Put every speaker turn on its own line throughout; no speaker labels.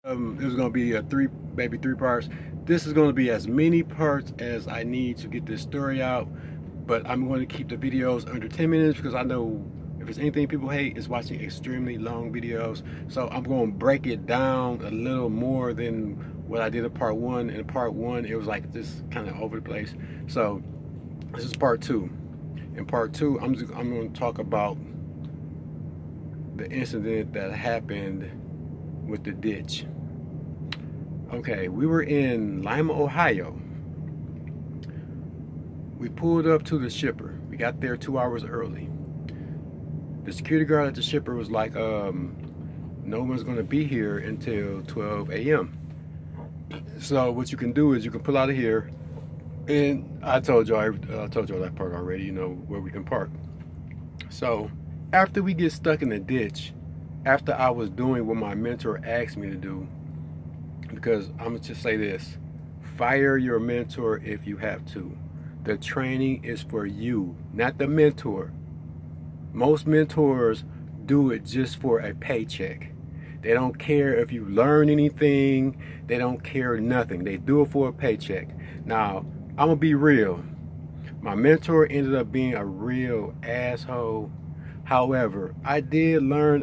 It was going to be maybe three parts. This is going to be as many parts as I need to get this story out, but I'm going to keep the videos under 10 minutes because I know if there's anything people hate, it's watching extremely long videos. So I'm going to break it down a little more than what I did in part one. In part one, it was like just kind of over the place. So this is part two. In part two, I'm going to talk about the incident that happened with the ditch. Okay, we were in Lima, Ohio. We pulled up to the shipper. We got there 2 hours early. The security guard at the shipper was like, no one's gonna be here until 12 a.m. So what you can do is you can pull out of here, and I told y'all that part already, you know, where we can park. So after we get stuck in the ditch, after I was doing what my mentor asked me to do, because I'm gonna just say this: fire your mentor if you have to. The training is for you, not the mentor. Most mentors do it just for a paycheck. They don't care if you learn anything. They don't care nothing. They do it for a paycheck. Now, I'm gonna be real. My mentor ended up being a real asshole. However, I did learn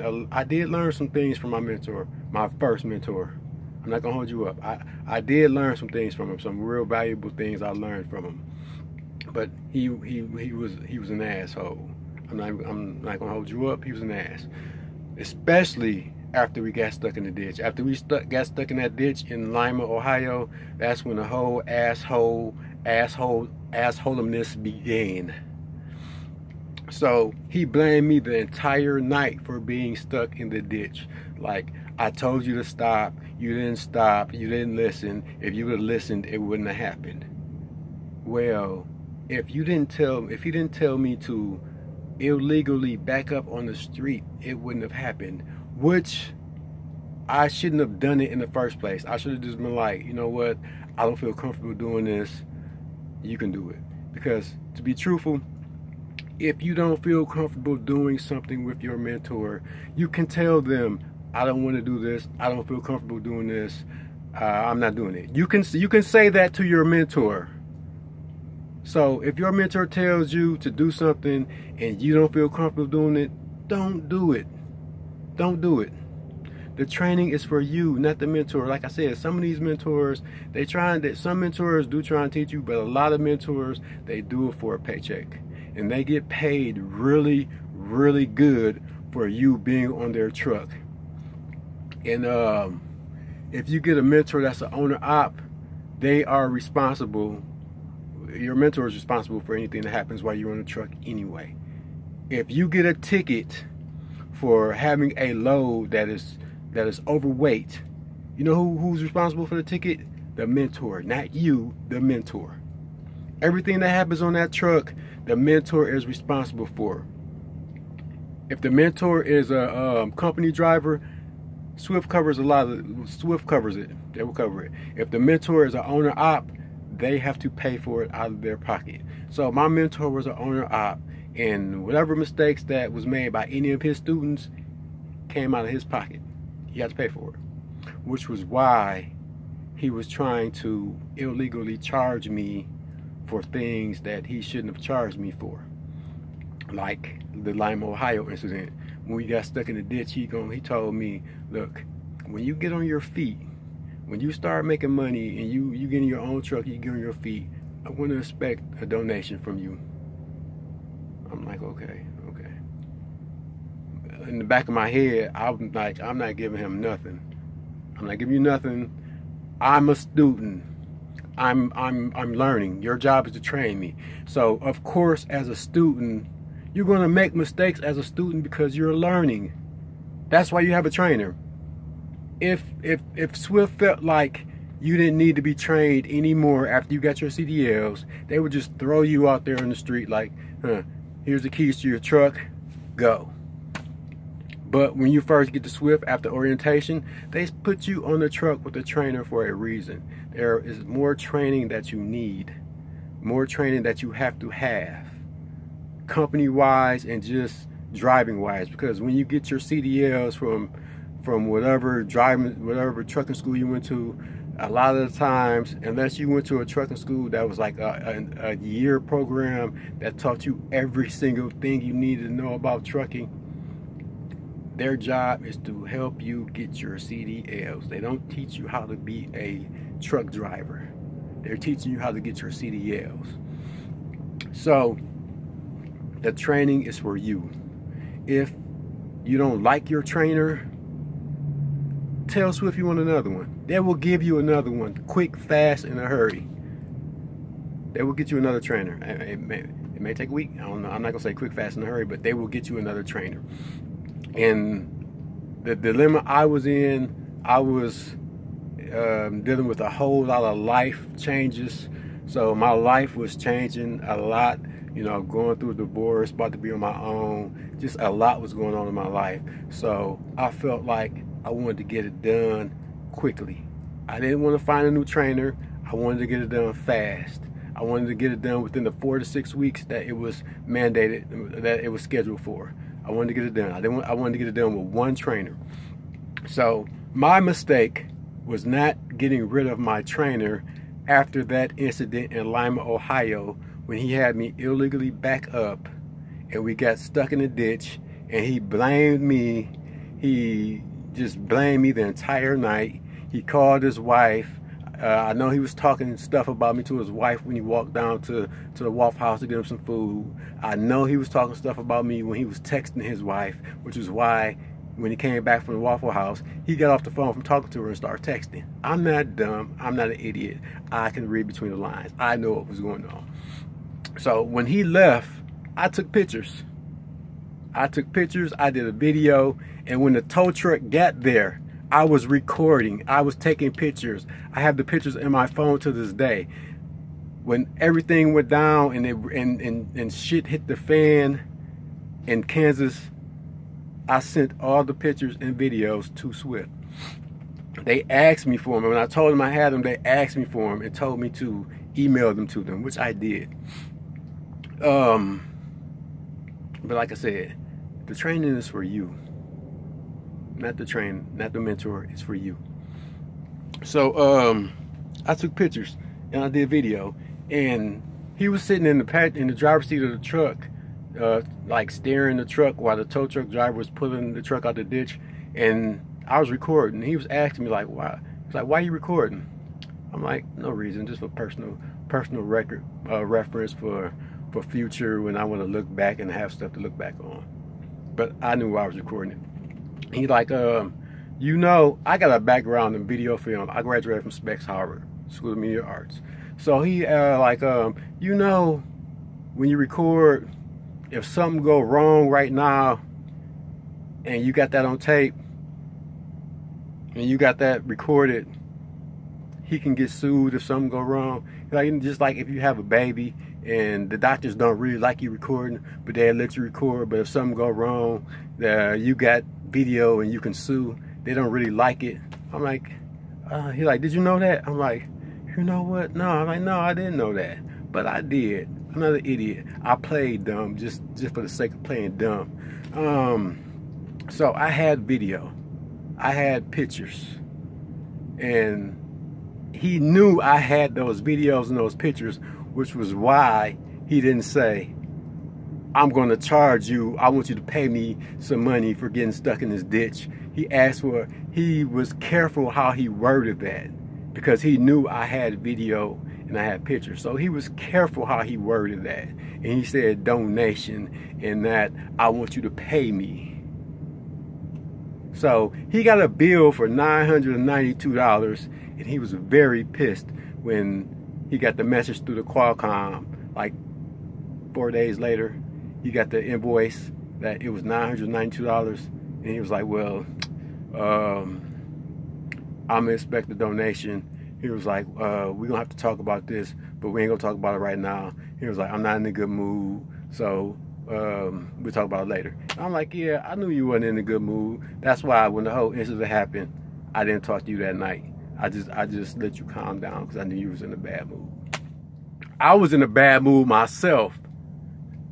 some things from my mentor, my first mentor. I'm not gonna hold you up. I did learn some things from him, some real valuable things I learned from him. But he was an asshole. I'm not gonna hold you up. He was an ass, especially after we got stuck in the ditch. After we got stuck in that ditch in Lima, Ohio, that's when the whole assholeness began. So he blamed me the entire night for being stuck in the ditch. Like, I told you to stop, you didn't stop, you didn't listen. If you would have listened, it wouldn't have happened. Well, if he didn't tell me to illegally back up on the street, it wouldn't have happened. Which I shouldn't have done it in the first place. I should have just been like, you know what, I don't feel comfortable doing this. You can do it. Because to be truthful, if you don't feel comfortable doing something with your mentor, you can tell them, I don't want to do this. I don't feel comfortable doing this. I'm not doing it. You can say that to your mentor. So if your mentor tells you to do something and you don't feel comfortable doing it, don't do it. Don't do it. The training is for you, not the mentor. Like I said, some of these mentors, some mentors do try and teach you, but a lot of mentors, they do it for a paycheck. And they get paid really, really good for you being on their truck. And if you get a mentor that's an owner op, they are responsible. Your mentor is responsible for anything that happens while you're on the truck anyway. If you get a ticket for having a load that is overweight, you know who's responsible for the ticket? The mentor, not you, the mentor. Everything that happens on that truck, the mentor is responsible for. If the mentor is a company driver, Swift covers it. They will cover it. If the mentor is an owner op, they have to pay for it out of their pocket. So my mentor was an owner op, and whatever mistakes that was made by any of his students came out of his pocket. He had to pay for it, which was why he was trying to illegally charge me for things that he shouldn't have charged me for, like the Lima, Ohio incident. When we got stuck in the ditch, he told me, look, when you get on your feet, when you start making money and you get in your own truck, you get on your feet, I want to expect a donation from you. I'm like, okay. In the back of my head, I'm like, I'm not giving him nothing. I'm not giving you nothing. I'm a student. I'm learning. Your job is to train me. So of course, as a student, you're going to make mistakes as a student because you're learning. That's why you have a trainer. If Swift felt like you didn't need to be trained anymore after you got your CDLs, they would just throw you out there in the street like, here's the keys to your truck, go. But when you first get to Swift after orientation, they put you on the truck with a trainer for a reason. There is more training that you need, more training that you have to have, company-wise and just driving-wise. Because when you get your CDLs from whatever trucking school you went to. A lot of the times, unless you went to a trucking school that was like a year program that taught you every single thing you needed to know about trucking, their job is to help you get your CDLs. They don't teach you how to be a truck driver. They're teaching you how to get your CDLs. So the training is for you. If you don't like your trainer, tell Swift you want another one. They will give you another one, quick, fast, in a hurry. They will get you another trainer. It may take a week. I don't know. I'm not gonna say quick, fast, in a hurry, but they will get you another trainer. And the dilemma I was in, I was dealing with a whole lot of life changes. So my life was changing a lot. You know, going through a divorce, about to be on my own. Just a lot was going on in my life. So I felt like I wanted to get it done quickly. I didn't want to find a new trainer. I wanted to get it done fast. I wanted to get it done within the 4 to 6 weeks that it was mandated, that it was scheduled for. I wanted to get it done. I wanted to get it done with one trainer. So my mistake was not getting rid of my trainer after that incident in Lima, Ohio, when he had me illegally back up and we got stuck in a ditch, and he blamed me. He just blamed me the entire night. He called his wife. I know he was talking stuff about me to his wife when he walked down to the Waffle House to get him some food. I know he was talking stuff about me when he was texting his wife, which is why when he came back from the Waffle House, he got off the phone from talking to her and started texting. I'm not dumb. I'm not an idiot. I can read between the lines. I know what was going on. So when he left, I took pictures. I did a video, and when the tow truck got there, I was recording. I was taking pictures. I have the pictures in my phone to this day. When everything went down and shit hit the fan in Kansas, I sent all the pictures and videos to Swift. They asked me for them. When I told them I had them, they asked me for them and told me to email them to them, which I did. But like I said, the training is for you. Not the mentor, it's for you. So I took pictures and I did video, and he was sitting in the driver's seat of the truck, like steering the truck while the tow truck driver was pulling the truck out the ditch, and I was recording. He was asking me like, why? He's like, why are you recording? I'm like, no reason, just for personal record reference for future when I want to look back and have stuff to look back on. But I knew I was recording it. He like, you know, I got a background in video film. I graduated from Specs Harvard School of Media Arts. So he like, you know, when you record, if something go wrong right now and you got that on tape and you got that recorded, he can get sued if something go wrong. Like, just like if you have a baby and the doctors don't really like you recording, but they let you record, but if something go wrong, you got video and you can sue, they don't really like it. I'm like, he like, did you know that? I'm like, you know what? No. I'm like, no, I didn't know that, but I did. I'm not an idiot. I played dumb just for the sake of playing dumb. So I had video, I had pictures, and he knew I had those videos and those pictures, which was why he didn't say, I'm going to charge you. I want you to pay me some money for getting stuck in this ditch. He was careful how he worded that, because he knew I had video and I had pictures. So he was careful how he worded that. And he said donation, and that I want you to pay me. So he got a bill for $992, and he was very pissed when he got the message through the Qualcomm. Like 4 days later, he got the invoice that it was $992, and he was like, well, I'm gonna expect the donation. He was like, we're gonna have to talk about this, but we ain't gonna talk about it right now. He was like, I'm not in a good mood, so we'll talk about it later. I'm like, yeah, I knew you wasn't in a good mood. That's why when the whole incident happened, I didn't talk to you that night. I just let you calm down because I knew you was in a bad mood. I was in a bad mood myself.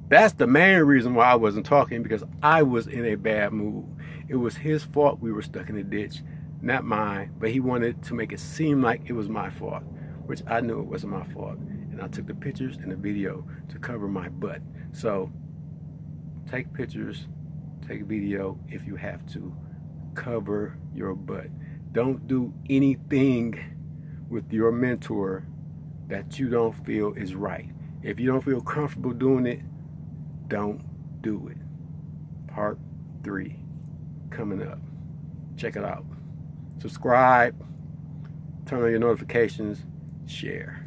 That's the main reason why I wasn't talking, because I was in a bad mood. It was his fault we were stuck in the ditch, not mine, but he wanted to make it seem like it was my fault, which I knew it wasn't my fault. And I took the pictures and the video to cover my butt. So take pictures, take video if you have to. Cover your butt. Don't do anything with your mentor that you don't feel is right. If you don't feel comfortable doing it, don't do it. Part 3 coming up. Check it out. Subscribe, turn on your notifications, share.